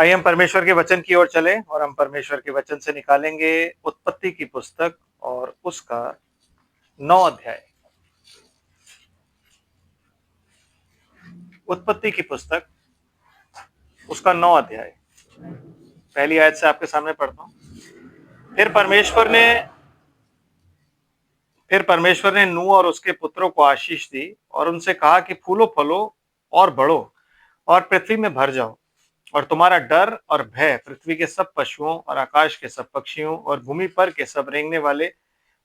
आइए हम परमेश्वर के वचन की ओर चले और हम परमेश्वर के वचन से निकालेंगे उत्पत्ति की पुस्तक और उसका 9 अध्याय। उत्पत्ति की पुस्तक उसका 9 अध्याय, पहली आयत से आपके सामने पढ़ता हूं। फिर परमेश्वर ने नूह और उसके पुत्रों को आशीष दी और उनसे कहा कि फूलो फलो और बढ़ो और पृथ्वी में भर जाओ, और तुम्हारा डर और भय पृथ्वी के सब पशुओं और आकाश के सब पक्षियों और भूमि पर के सब रेंगने वाले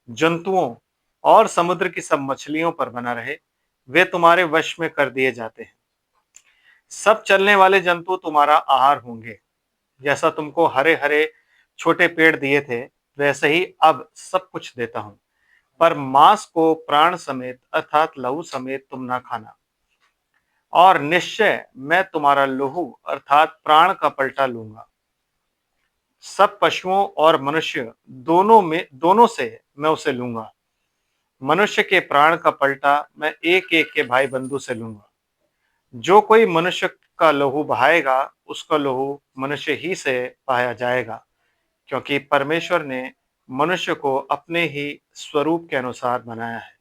जंतुओं और समुद्र की सब मछलियों पर बना रहे। वे तुम्हारे वश में कर दिए जाते हैं। सब चलने वाले जंतु तुम्हारा आहार होंगे। जैसा तुमको हरे हरे छोटे पेड़ दिए थे, वैसे ही अब सब कुछ देता हूं। पर मांस को प्राण समेत अर्थात लहू समेत तुम ना खाना, और निश्चय मैं तुम्हारा लहू अर्थात प्राण का पलटा लूंगा। सब पशुओं और मनुष्य दोनों से मैं उसे लूंगा। मनुष्य के प्राण का पलटा मैं एक एक के भाई बंधु से लूंगा। जो कोई मनुष्य का लहू बहाएगा, उसका लहू मनुष्य ही से बहाया जाएगा, क्योंकि परमेश्वर ने मनुष्य को अपने ही स्वरूप के अनुसार बनाया है।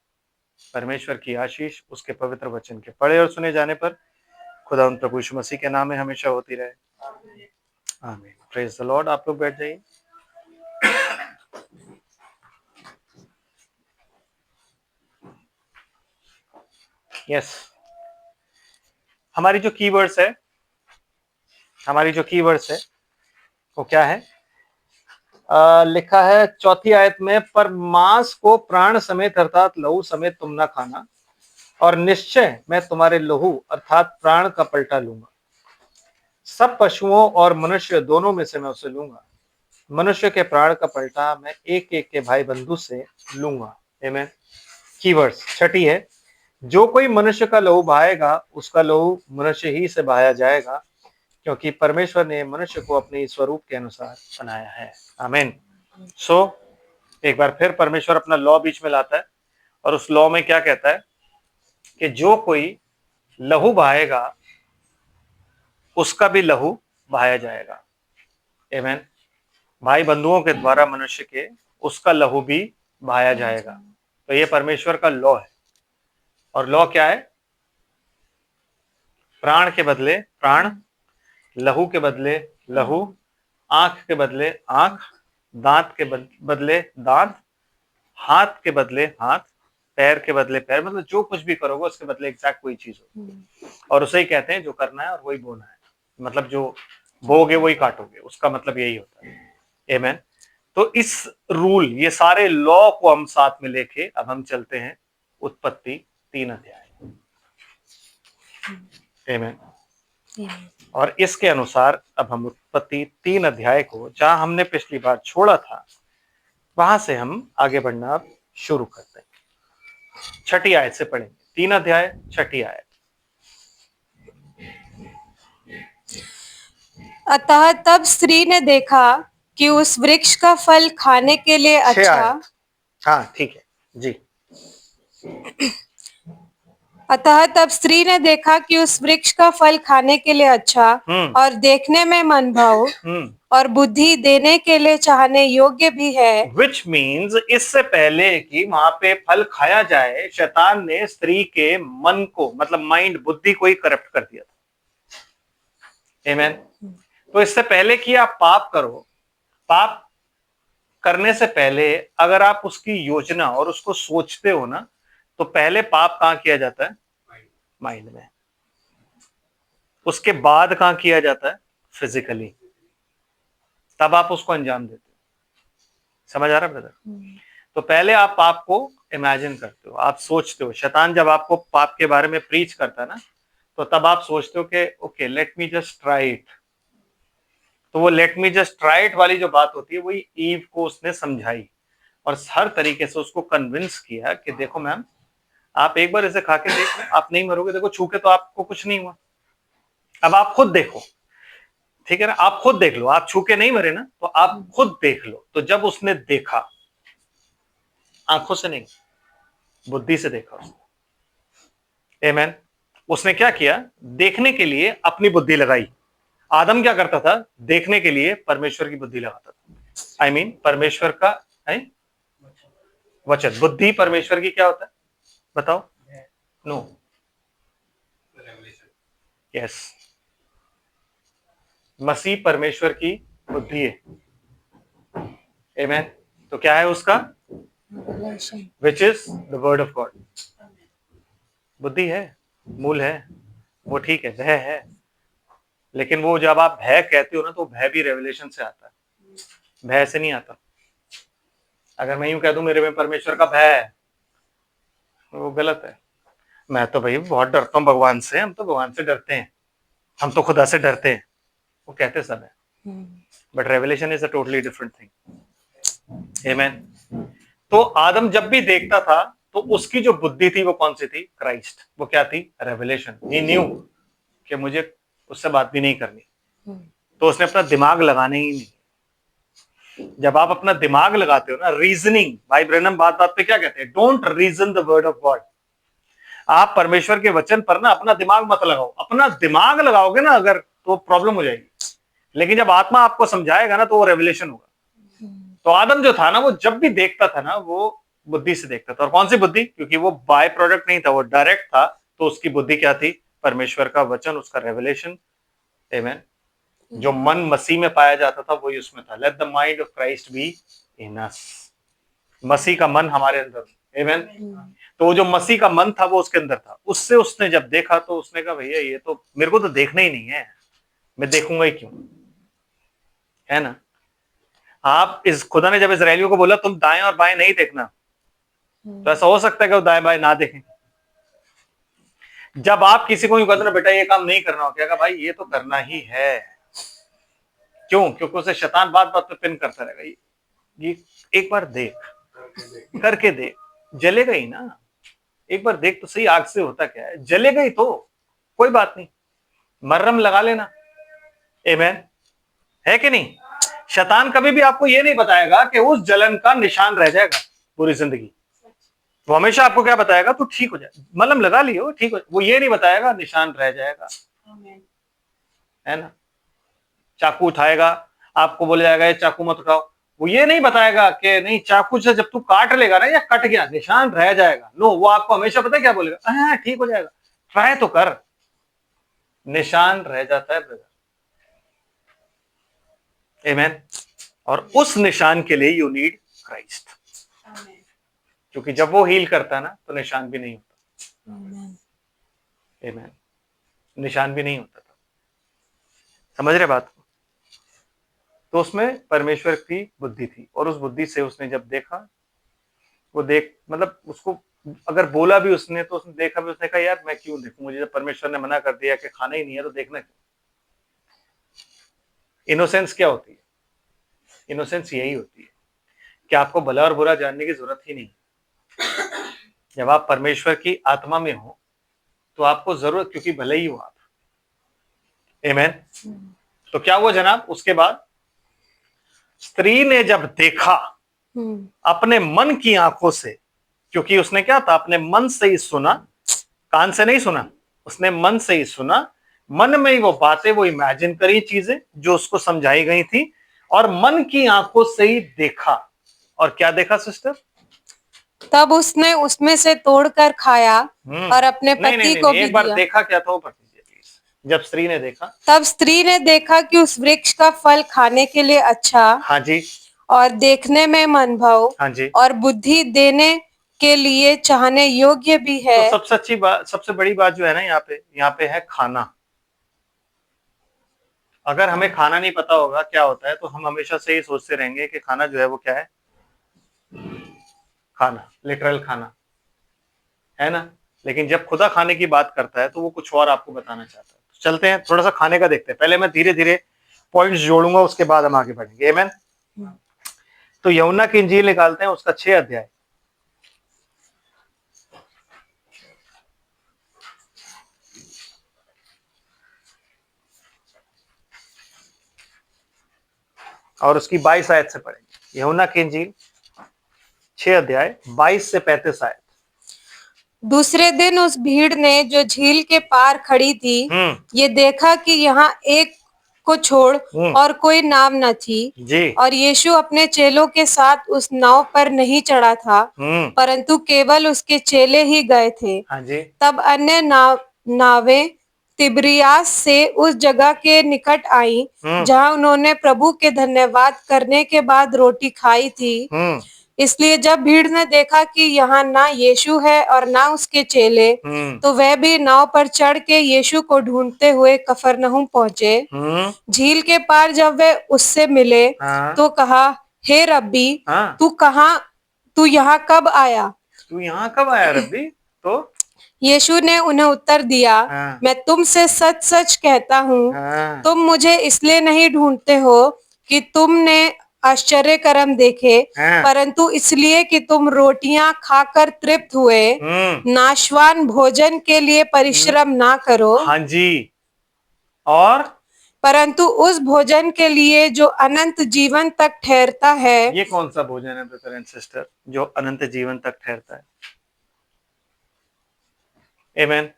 परमेश्वर की आशीष उसके पवित्र वचन के पढ़े और सुने जाने पर खुदा उन प्रभु यीशु मसीह के नाम में हमेशा होती रहे। आमीन। Praise the Lord. आप लोग बैठ जाइए। यस, हमारी जो कीवर्ड्स है वो क्या है? लिखा है चौथी आयत में, पर मांस को प्राण समेत अर्थात लहू समेत तुम ना खाना, और निश्चय मैं तुम्हारे लहू अर्थात प्राण का पलटा लूंगा। सब पशुओं और मनुष्य दोनों में से मैं उसे लूंगा। मनुष्य के प्राण का पलटा मैं एक एक के भाई बंधु से लूंगा। आमीन। कीवर्ड्स छठी है, जो कोई मनुष्य का लहू बहाएगा, उसका लहू मनुष्य ही से बहाया जाएगा, क्योंकि परमेश्वर ने मनुष्य को अपने स्वरूप के अनुसार बनाया है। आमीन। एक बार फिर परमेश्वर अपना लॉ बीच में लाता है, और उस लॉ में क्या कहता है कि जो कोई लहू बहाएगा, उसका भी लहू बहाया जाएगा। आमीन। भाई बंधुओं के द्वारा मनुष्य के, उसका लहू भी बहाया जाएगा। तो ये परमेश्वर का लॉ है। और लॉ क्या है? प्राण के बदले प्राण, लहू के बदले लहू, आंख के बदले आंख, दांत के बदले दांत, हाथ के बदले हाथ, पैर के बदले पैर। मतलब जो कुछ भी करोगे उसके बदले एग्जैक्ट वही चीज होगी। और उसे ही कहते हैं जो करना है और वही बोना है। मतलब जो बोगे वही काटोगे, उसका मतलब यही होता है। आमीन। तो इस रूल, ये सारे लॉ को हम साथ में लेके अब हम चलते हैं उत्पत्ति 3 अध्याय। आमीन। और इसके अनुसार अब हम उत्पत्ति 3 अध्याय को, जहां हमने पिछली बार छोड़ा था, वहां से हम आगे बढ़ना शुरू करते हैं। छठी आयत से पढ़ेंगे। 3 अध्याय, छठी आयत। अतः तब स्त्री ने देखा कि उस वृक्ष का फल खाने के लिए अच्छा। हाँ ठीक है जी। अतः तब स्त्री ने देखा कि उस वृक्ष का फल खाने के लिए अच्छा और देखने में मनभाऊ और बुद्धि देने के लिए चाहने योग्य भी है। Which means इससे पहले कि वहां पे फल खाया जाए, शैतान ने स्त्री के मन को, मतलब माइंड, बुद्धि को ही करप्ट कर दिया था। आमीन। तो इससे पहले कि आप पाप करो, पाप करने से पहले अगर आप उसकी योजना और उसको सोचते हो ना, तो पहले पाप कहां किया जाता है? माइंड में। उसके बाद कहां किया जाता है? फिजिकली। तब आप उसको अंजाम देते हो। समझ आ रहा है ब्रदर? तो पहले आप पाप को इमेजिन करते हो, आप सोचते हो। शैतान जब आपको पाप के बारे में प्रीच करता है ना, तो तब आप सोचते हो कि okay, let me just try it. तो वो let me just try it वाली जो बात होती है, वही ईव को उसने समझाई और हर तरीके से उसको कन्विंस किया कि देखो मैम, आप एक बार इसे खा के देखो, आप नहीं मरोगे। देखो, छू के तो आपको कुछ नहीं हुआ। अब आप खुद देखो, ठीक है ना? आप खुद देख लो। आप छू के नहीं मरे ना, तो आप खुद देख लो। तो जब उसने देखा, आंखों से नहीं, बुद्धि से देखा उसने। आमीन। उसने क्या किया? देखने के लिए अपनी बुद्धि लगाई। आदम क्या करता था? देखने के लिए परमेश्वर की बुद्धि लगाता था। परमेश्वर का है वचन। बुद्धि परमेश्वर की क्या होता है? बताओ। नो। यस। मसीह परमेश्वर की बुद्धि है। आमेन। तो क्या है उसका? Which is the word of God. बुद्धि है, मूल है, वो ठीक है, भय है। लेकिन वो जब आप भय कहते हो ना, तो भय भी रेवलेशन से आता है, भय से नहीं आता। अगर मैं यूं कह दूं मेरे में परमेश्वर का भय है, वो गलत है। मैं तो भाई बहुत डरता हूं भगवान से, हम तो भगवान से डरते हैं, हम तो खुदा से डरते हैं, वो कहते सब है। But revelation is a totally different thing. Amen. तो आदम जब भी देखता था तो उसकी जो बुद्धि थी वो कौन सी थी? क्राइस्ट। वो क्या थी? रेवलेशन। ही न्यू कि मुझे उससे बात भी नहीं करनी, तो उसने अपना दिमाग लगाने ही नहीं। जब आप अपना दिमाग लगाते हो ना, रीजनिंग, भाई ब्रैनम बात बात पे क्या कहते हैं? Don't reason the word of God. आप परमेश्वर के वचन पर ना अपना दिमाग मत लगाओ। अपना दिमाग लगाओगे ना अगर, तो प्रॉब्लम हो जाएगी। लेकिन जब आत्मा आपको समझाएगा ना, तो वो रेवलेशन होगा। तो आदम जो था ना, वो जब भी देखता था ना, वो बुद्धि से देखता था। और कौन सी बुद्धि? क्योंकि वो बाय प्रोडक्ट नहीं था, वो डायरेक्ट था। तो उसकी बुद्धि क्या थी? परमेश्वर का वचन, उसका रेवलेशन। आमेन। जो मन मसीह में पाया जाता था वही उसमें था। Let the mind of Christ be in us. मसीह का मन हमारे अंदर। आमेन। तो जो मसीह का मन था वो उसके अंदर था। उससे उसने जब देखा तो उसने कहा भैया ये तो मेरे को तो देखना ही नहीं है, मैं देखूंगा ही क्यों, है ना। आप इस खुदा ने जब इजरायलियों को बोला तुम दाएं और बाएं नहीं देखना, तो ऐसा हो सकता है कि वो दाएं बाएं ना देखें। जब आप किसी को यूं कहते ना बेटा ये काम नहीं करना हो, क्या भाई ये तो करना ही है। क्यों? क्योंकि उसे शैतान बात बात पे पिन करता रहेगा। ये एक बार देख, करके देख, जलेगा ही ना। एक बार देख तो सही, आग से होता क्या है, जलेगा ही तो, कोई बात नहीं, मर्रम लगा लेना। आमेन। है कि नहीं? शैतान कभी भी आपको यह नहीं बताएगा कि उस जलन का निशान रह जाएगा पूरी जिंदगी। वो हमेशा आपको क्या बताएगा? तू ठीक हो जाए, मलहम लगा लियो ठीक हो। वो ये नहीं बताएगा निशान रह जाएगा, है ना। चाकू उठाएगा, आपको बोला जाएगा ये चाकू मत उठाओ, वो ये नहीं बताएगा कि नहीं चाकू से जब तू काट लेगा ना, या कट गया निशान रह जाएगा। नो, वो आपको हमेशा पता है क्या बोलेगा? हाँ ठीक हो जाएगा, ट्राई तो कर, निशान रह जाता है ब्रदर। आमेन। और उस निशान के लिए यू नीड क्राइस्ट, क्योंकि जब वो हील करता है ना, तो निशान भी नहीं होता। आमेन। निशान भी नहीं होता था। समझ रहे बात को? तो उसमें परमेश्वर की बुद्धि थी, और उस बुद्धि से उसने जब देखा, वो देख मतलब उसको अगर बोला भी उसने, तो उसने देखा भी, उसने कहा यार मैं क्यों देखूं, मुझे जब परमेश्वर ने मना कर दिया कि खाना ही नहीं है तो देखना क्यों। इनोसेंस क्या होती है? इनोसेंस यही होती है कि आपको भला और बुरा जानने की जरूरत ही नहीं। जब आप परमेश्वर की आत्मा में हो तो आपको जरूरत, क्योंकि भले ही हो आप। आमेन। तो क्या हुआ जनाब? उसके बाद स्त्री ने जब देखा अपने मन की आंखों से, क्योंकि उसने क्या था? अपने मन से ही सुना, कान से नहीं सुना, उसने मन से ही सुना। मन में ही वो बातें, वो इमेजिन करी चीजें जो उसको समझाई गई थी, और मन की आंखों से ही देखा। और क्या देखा सिस्टर? तब उसने उसमें से तोड़कर खाया और अपने पति को भी एक बार दिया। देखा क्या था वो पढ़ लीजिए प्लीज। जब स्त्री ने देखा, तब स्त्री ने देखा कि उस वृक्ष का फल खाने के लिए अच्छा, हाँ जी, और देखने में मनभाव, हाँ जी, और बुद्धि देने के लिए चाहने योग्य भी है। तो सबसे अच्छी बात, सबसे बड़ी बात जो है ना यहाँ पे है खाना। अगर हमें खाना नहीं पता होगा क्या होता है, तो हम हमेशा से ही सोचते रहेंगे कि खाना जो है वो क्या है? खाना, लिटरल खाना, है ना। लेकिन जब खुदा खाने की बात करता है तो वो कुछ और आपको बताना चाहता है। तो चलते हैं थोड़ा सा खाने का देखते हैं। पहले मैं धीरे धीरे पॉइंट्स जोड़ूंगा, उसके बाद हम आगे बढ़ेंगे। आमेन। तो यूहन्ना की इंजील निकालते हैं, उसका 6 अध्याय। और उसकी 22 आयत से पढ़ेंगे। यूहन्ना की इंजील 6 अध्याय 22 से 35 आयत। दूसरे दिन उस भीड़ ने जो झील के पार खड़ी थी, ये देखा कि यहाँ एक को छोड़ और कोई नाव न थी जी। और यीशु अपने चेलों के साथ उस नाव पर नहीं चढ़ा था, परंतु केवल उसके चेले ही गए थे। हाँ जी। तब अन्य नावें तिब्रियास से उस जगह के निकट आई जहां उन्होंने प्रभु के धन्यवाद करने के बाद रोटी खाई थी। इसलिए जब भीड़ ने देखा कि यहाँ ना यीशु है और ना उसके चेले, तो वह भी नाव पर चढ़ के यीशु को ढूंढते हुए कफरनहूम पहुंचे। झील के पार जब वे उससे मिले तो कहा, हे रब्बी, तू यहाँ कब आया? तू यहाँ कब आया रब्बी? तो यीशु ने उन्हें उत्तर दिया, मैं तुमसे सच सच कहता हूँ, तुम मुझे इसलिए नहीं ढूंढते हो कि तुमने आश्चर्य कर्म देखे, परंतु इसलिए कि तुम रोटियां खाकर तृप्त हुए, नाशवान भोजन के लिए परिश्रम ना करो। हाँ जी। और परंतु उस भोजन के लिए जो अनंत जीवन तक ठहरता है। ये कौन सा भोजन है ब्रदर एंड सिस्टर, जो अनंत जीवन तक ठहरता है? आमीन।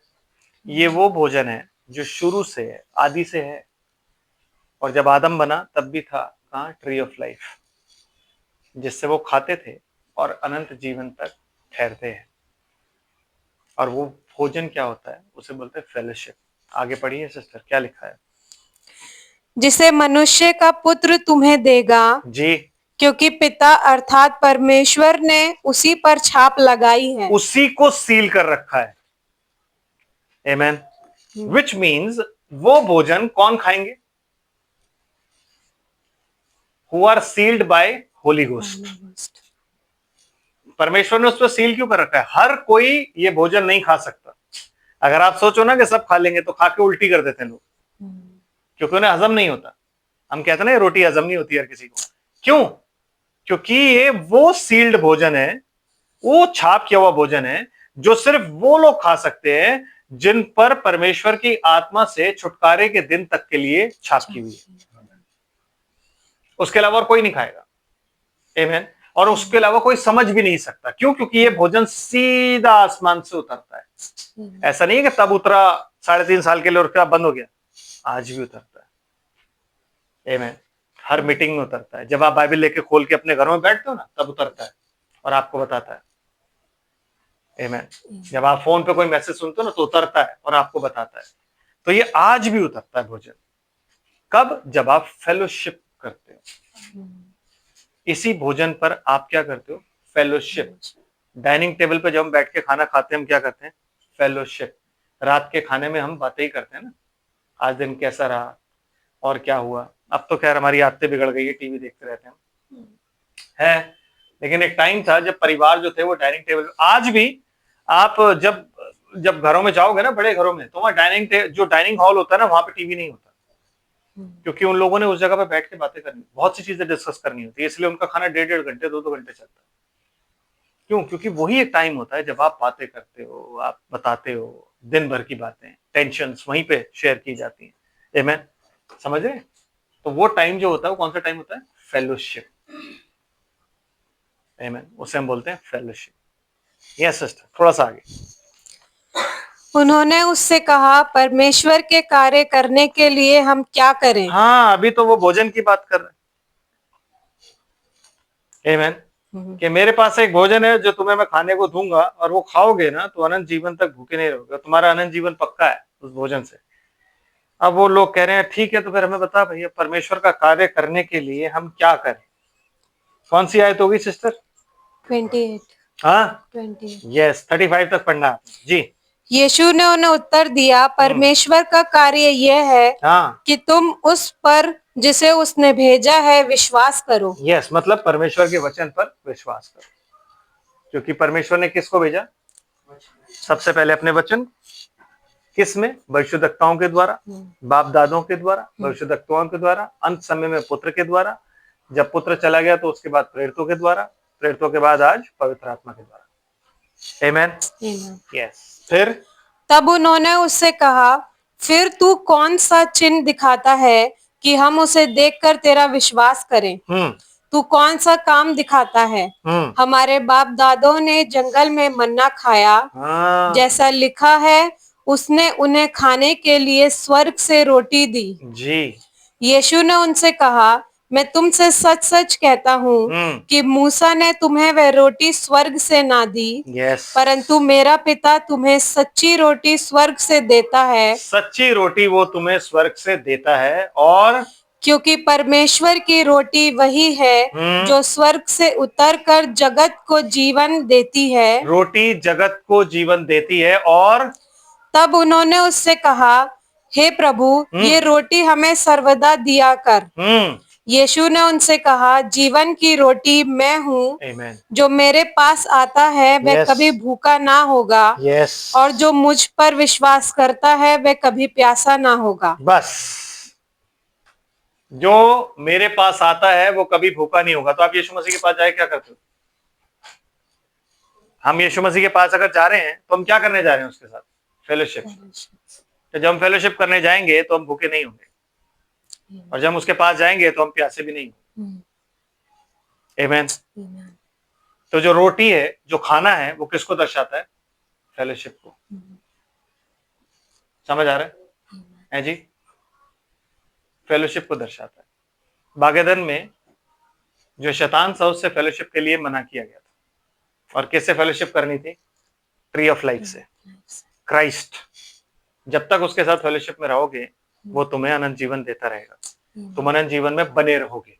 ये वो भोजन है जो शुरू से है, आदि से है, और जब आदम बना तब भी था। कहाँ? ट्री ऑफ लाइफ, जिससे वो खाते थे और अनंत जीवन तक ठहरते हैं। और वो भोजन क्या होता है? उसे बोलते हैं फेलोशिप। आगे पढ़िए सिस्टर, क्या लिखा है? जिसे मनुष्य का पुत्र तुम्हें देगा जी, क्योंकि पिता अर्थात परमेश्वर ने उसी पर छाप लगाई है, उसी को सील कर रखा है। आमीन। विच मीन्स वो भोजन कौन खाएंगे? Who are sealed by Holy Ghost. परमेश्वर ने उस पर सील क्यों कर रखा है? हर कोई ये भोजन नहीं खा सकता। अगर आप सोचो ना कि सब खा लेंगे तो खा के उल्टी कर देते हैं लोग, क्योंकि उन्हें हजम नहीं होता। हम कहते हैं ना रोटी हजम नहीं होती हर किसी को। क्यों? क्योंकि ये वो सील्ड भोजन है, वो छाप किया हुआ भोजन है जो सिर्फ वो लोग खा सकते हैं जिन पर परमेश्वर की आत्मा से छुटकारे के दिन तक के लिए छाप की हुई है। उसके अलावा और कोई नहीं खाएगा। आमीन। और उसके अलावा कोई समझ भी नहीं सकता। क्यों? क्योंकि ये भोजन सीधा आसमान से उतरता है। ऐसा नहीं है कि तब उतरा 3.5 साल के लिए और क्या बंद हो गया। आज भी उतरता है। आमीन। हर मीटिंग में उतरता है। जब आप बाइबल लेके खोल के अपने घरों में बैठते हो ना, तब उतरता है और आपको बताता है। आमीन। जब आप फोन पे कोई मैसेज सुनते हो ना, तो उतरता है और आपको बताता है। तो ये आज भी उतरता है भोजन। कब? जब आप फेलोशिप करते हो। इसी भोजन पर आप क्या करते हो? फेलोशिप। डाइनिंग टेबल पे जब हम बैठ के खाना खाते हैं, हम क्या करते हैं? फेलोशिप। रात के खाने में हम बातें ही करते हैं ना, आज दिन कैसा रहा और क्या हुआ। अब तो खैर हमारी आदतें बिगड़ गई है, टीवी देखते रहते हैं, लेकिन एक टाइम था जब परिवार जो थे वो डाइनिंग टेबल। आज भी आप जब घरों में जाओगे ना, बड़े घरों में, तो वहां जो डाइनिंग हॉल होता है ना, वहां पे टीवी नहीं होता, क्योंकि उन लोगों ने उस जगह पे बैठ के बातें करनी, बहुत सी चीजें डिस्कस करनी होती है। इसलिए उनका खाना 1.5 घंटे 2 घंटे चलता है। क्यों? क्योंकि वही एक टाइम होता है जब आप बातें करते हो, आप बताते हो दिन भर की बातें, टेंशन्स वहीं पे शेयर की जाती हैं। आमीन। समझ रहे? तो वो टाइम जो होता है वो कौन सा टाइम होता है? फेलोशिप। आमीन। उसे हम बोलते हैं फेलोशिप। यस सिस्टर, थोड़ा सा आगे। उन्होंने उससे कहा, परमेश्वर के कार्य करने के लिए हम क्या करें? हाँ, अभी तो वो भोजन की बात कर रहे हैं। आमीन। कि मेरे पास एक भोजन है जो तुम्हें मैं खाने को दूंगा, और वो खाओगे ना तो अनंत जीवन तक भूखे नहीं रहोगे। तुम्हारा अनंत जीवन पक्का है उस भोजन से। अब वो लोग कह रहे हैं, ठीक है, तो फिर हमें बता भैया, परमेश्वर का कार्य करने के लिए हम क्या करें? कौन सी आयत होगी सिस्टर? 28। हाँ, 28। यस, 35 तक पढ़ना है जी। यीशु ने उन्हें उत्तर दिया, परमेश्वर का कार्य यह है कि तुम उस पर जिसे उसने भेजा है विश्वास करो। यस, मतलब परमेश्वर के वचन पर विश्वास करो। क्योंकि परमेश्वर ने किसको भेजा? सबसे पहले अपने वचन। किसमें? भविष्यद्वक्ताओं के द्वारा, बाप दादों के द्वारा, भविष्यद्वक्ताओं के द्वारा, अंत समय में पुत्र के द्वारा, जब पुत्र चला गया तो उसके बाद प्रेरितों के द्वारा, प्रेरितों के बाद आज पवित्र आत्मा के द्वारा। आमीन। यस। फिर तब उन्होंने उससे कहा, फिर तू कौन सा चिन्ह दिखाता है कि हम उसे देखकर तेरा विश्वास करें? तू कौन सा काम दिखाता है? हमारे बाप दादों ने जंगल में मन्ना खाया, जैसा लिखा है, उसने उन्हें खाने के लिए स्वर्ग से रोटी दी। जी। यीशु ने उनसे कहा, मैं तुमसे सच सच कहता हूँ कि मूसा ने तुम्हें वह रोटी स्वर्ग से ना दी, यस, परंतु मेरा पिता तुम्हें सच्ची रोटी स्वर्ग से देता है, सच्ची रोटी वो तुम्हें स्वर्ग से देता है। और क्योंकि परमेश्वर की रोटी वही है जो स्वर्ग से उतरकर जगत को जीवन देती है। रोटी जगत को जीवन देती है। और तब उन्होंने उससे कहा, हे प्रभु, ये रोटी हमें सर्वदा दिया कर। यीशु ने उनसे कहा, जीवन की रोटी मैं हूँ, आमीन, जो मेरे पास आता है वह यस, कभी भूखा ना होगा, यस, और जो मुझ पर विश्वास करता है वह कभी प्यासा ना होगा। बस, जो मेरे पास आता है वो कभी भूखा नहीं होगा। तो आप यीशु मसीह के पास जाए क्या करते हो? हम यीशु मसीह के पास अगर जा रहे हैं तो हम क्या करने जा रहे हैं? उसके साथ फेलोशिप। तो जब हम फेलोशिप करने जाएंगे तो हम भूखे नहीं होंगे, और जब हम उसके पास जाएंगे तो हम प्यासे भी नहीं होंगे। आमीन। तो जो रोटी है, जो खाना है, वो किसको दर्शाता है? फेलोशिप को। समझ आ रहा है जी? फेलोशिप को दर्शाता है। बागेदन में जो शैतान था उससे फेलोशिप के लिए मना किया गया था। और किससे फेलोशिप करनी थी? ट्री ऑफ लाइफ से, क्राइस्ट। जब तक उसके साथ फेलोशिप में रहोगे वो तुम्हें अनंत जीवन देता रहेगा। तुम अनंत जीवन में बने रहोगे,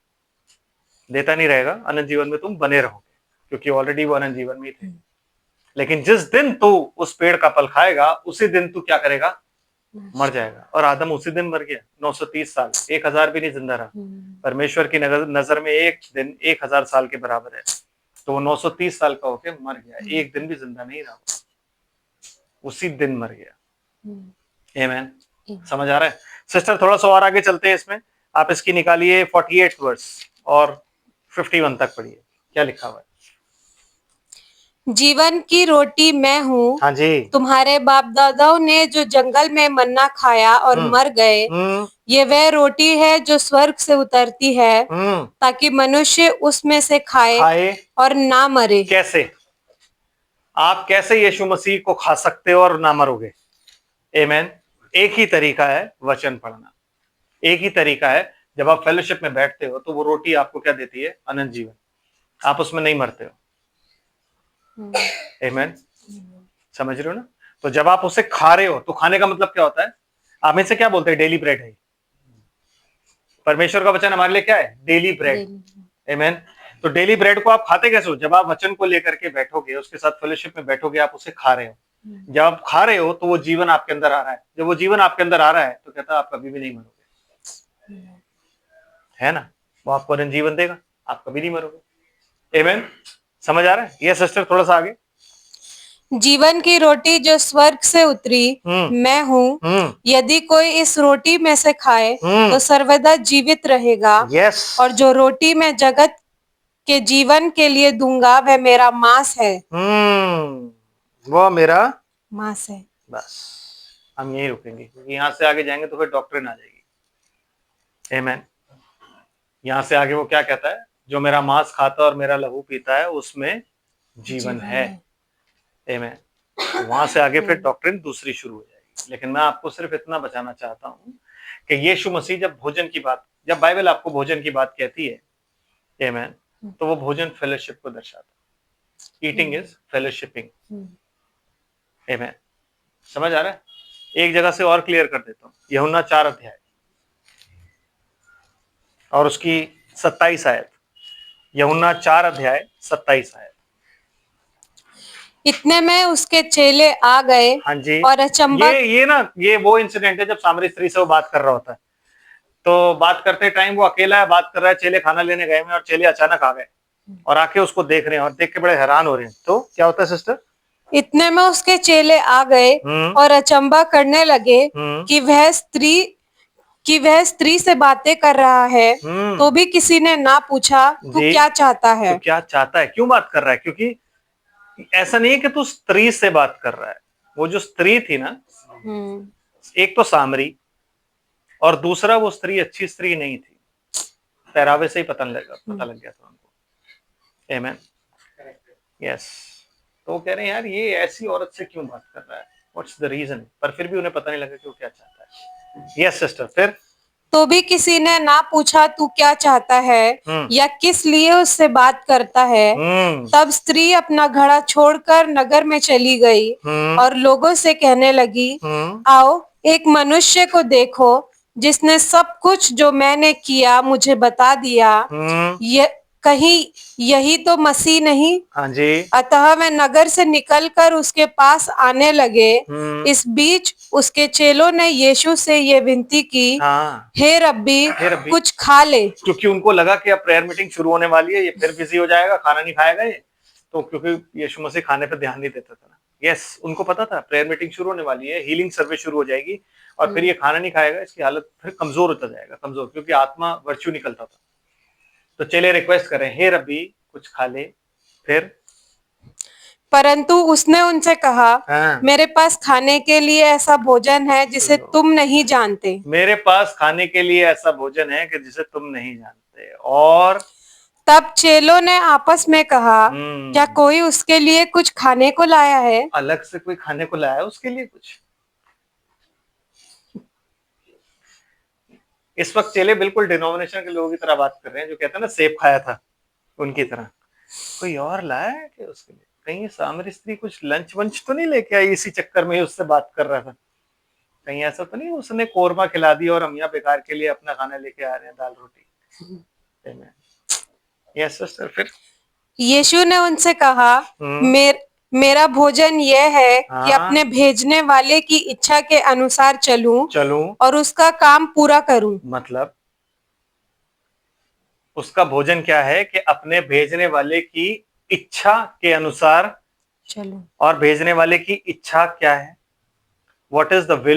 देता नहीं रहेगा, अनंत जीवन में तुम बने रहोगे, क्योंकि ऑलरेडी वो अनंत जीवन में थे। लेकिन जिस दिन तू उस पेड़ का फल खाएगा उसी दिन तू क्या करेगा? मर जाएगा। और आदम उसी दिन मर गया, 930 साल, 1000 भी नहीं जिंदा रहा। परमेश्वर की नजर में एक दिन 1000 साल के बराबर है। तो वो 930 साल का होके मर गया, एक दिन भी जिंदा नहीं रहा, उसी दिन मर गया। आमीन। समझ आ रहा है सिस्टर? थोड़ा सा और आगे चलते हैं इसमें। आप इसकी निकालिए 48 वर्स और 51 तक पढ़िए, क्या लिखा हुआ है? जीवन की रोटी मैं हूँ। हाँ जी। तुम्हारे बाप दादाओं ने जो जंगल में मन्ना खाया और मर गए, ये वह रोटी है जो स्वर्ग से उतरती है, ताकि मनुष्य उसमें से खाए और ना मरे। कैसे? आप कैसे यीशु मसीह को खा सकते हो और ना मरोगे? आमीन। एक ही तरीका है वचन पढ़ना, एक ही तरीका है। जब आप फेलोशिप में बैठते हो तो वो रोटी आपको क्या देती है? अनंत जीवन। आप उसमें नहीं मरते हो। आमीन। समझ रहे हो ना? तो जब आप उसे खा रहे हो तो खाने का मतलब क्या होता है? आप में से क्या बोलते हैं? डेली ब्रेड है। परमेश्वर का वचन हमारे लिए क्या है? Daily bread. आमीन। तो डेली ब्रेड को आप खाते कैसे हो? जब आप वचन को लेकर के बैठोगे, उसके साथ फेलोशिप में बैठोगे, आप उसे खा रहे हो। जब आप खा रहे हो तो वो जीवन आपके अंदर आ रहा है। जब वो जीवन आपके अंदर आ रहा है तो कहता है आप कभी भी नहीं मरोगे, है ना? वो आपको अनंत जीवन देगा, आप कभी नहीं मरोगे। आमीन। समझ आ रहा है? ये सिस्टर थोड़ा सा आगे। जीवन की रोटी जो स्वर्ग से उतरी मैं हूँ। यदि कोई इस रोटी में से खाए तो सर्वदा जीवित रहेगा। यस। और जो रोटी मैं जगत के जीवन के लिए दूंगा वह मेरा मांस है। वो मेरा मांस है। बस हम यही रुकेंगे, क्योंकि यहाँ से आगे जाएंगे तो फिर डॉक्ट्रिन आ जाएगी। आमीन। यहाँ से आगे वो क्या कहता है? जो मेरा मांस खाता और मेरा लहू पीता है उसमें जीवन है। आमीन। वहां से आगे फिर डॉक्ट्रिन दूसरी शुरू हो जाएगी। लेकिन मैं आपको सिर्फ इतना बचाना चाहता हूँ कि यीशु मसीह जब भोजन की बात, जब बाइबल आपको भोजन की बात कहती है, आमीन, तो वो भोजन फेलोशिप को दर्शाता है। Eating is fellowshipping. आमीन। समझ आ रहा है? एक जगह से और क्लियर कर देता हूँ। यूहन्ना 4 अध्याय और उसकी 27 आयत। यूहन्ना 4 अध्याय 27 आयत। इतने में उसके चेले आ गए। हाँ जी। और अचंभा, ये वो इंसिडेंट है जब सामरी स्त्री से वो बात कर रहा होता है। तो बात करते टाइम वो अकेला है, बात कर रहा है, चेले खाना लेने गए हैं और चेले अचानक आ गए और आके उसको देख रहे हैं और देख के बड़े हैरान हो रहे हैं। तो क्या होता है सिस्टर? इतने में उसके चेले आ गए और अचंभा करने लगे कि वह स्त्री से बातें कर रहा है। तो भी किसी ने ना पूछा तू क्या चाहता है। तो क्या चाहता है, क्यों बात कर रहा है? क्योंकि ऐसा नहीं है कि तू स्त्री से बात कर रहा है। वो जो स्त्री थी ना, एक तो सामरी और दूसरा वो स्त्री अच्छी स्त्री नहीं थी। पहरावे से ही पता लग गया था उनको। आमीन। यस। तो वो कह रहे हैं यार ये ऐसी औरत से क्यों बात कर रहा है, व्हाट्स द रीजन? पर फिर भी उन्हें पता नहीं लगा कि वो क्या चाहता है। Yes sister. फिर तो भी किसी ने ना पूछा तू क्या चाहता है या किस लिए उससे बात करता है। तब स्त्री अपना घड़ा छोड़कर नगर में चली गई और लोगों से कहने लगी, आओ एक मनुष्य को देखो जिसने सब कुछ जो मैंने किया मुझे बता दिया। ये कहीं यही तो मसीह नहीं? हाँ जी। अतः वे नगर से निकलकर उसके पास आने लगे। इस बीच उसके चेलों ने यीशु से ये विनती की, हाँ। हे रब्बी हे रब्बी। कुछ खा ले। क्योंकि उनको लगा कि अब प्रेयर मीटिंग शुरू होने वाली है, ये फिर बिजी हो जाएगा, खाना नहीं खाएगा ये। तो क्योंकि यीशु मसीह खाने पे ध्यान नहीं देता था ना। यस, उनको पता था प्रेयर मीटिंग शुरू होने वाली है, हीलिंग सर्विस शुरू हो जाएगी और फिर ये खाना नहीं खाएगा, इसकी हालत फिर कमजोर होता जाएगा, कमजोर, क्योंकि आत्मा वर्च्यू निकलता था। तो चेले रिक्वेस्ट करें, हे रब्बी कुछ खा ले। फिर परंतु उसने उनसे कहा, मेरे पास खाने के लिए ऐसा भोजन है जिसे तुम नहीं जानते। मेरे पास खाने के लिए ऐसा भोजन है कि जिसे तुम नहीं जानते। और तब चेलों ने आपस में कहा, क्या कोई उसके लिए कुछ खाने को लाया है? अलग से कोई खाने को लाया है उसके लिए कुछ? इस वक्त चेले बिल्कुल डिनोमिनेशन के लोगों की तरह बात कर रहे हैं, जो कहते हैं ना सेब खाया था, उनकी तरह। कोई और लाया है कि उसके लिए? कहीं सामरी स्त्री कुछ लंच वंच तो नहीं लेके आई, इसी चक्कर में उससे बात कर रहा था? कहीं ऐसा तो नहीं उसने कोरमा खिला दिया और हम यहाँ बेकार के लिए अपना खाना लेके आ रहे हैं, दाल रोटी? Yes sister. फिर यीशु ने उनसे कहा, मेरा भोजन यह है कि अपने भेजने वाले की इच्छा के अनुसार चलूं और उसका काम पूरा करूं। मतलब उसका भोजन क्या है कि अपने भेजने वाले की इच्छा के अनुसार चलूं। और भेजने वाले की इच्छा क्या है? What is the will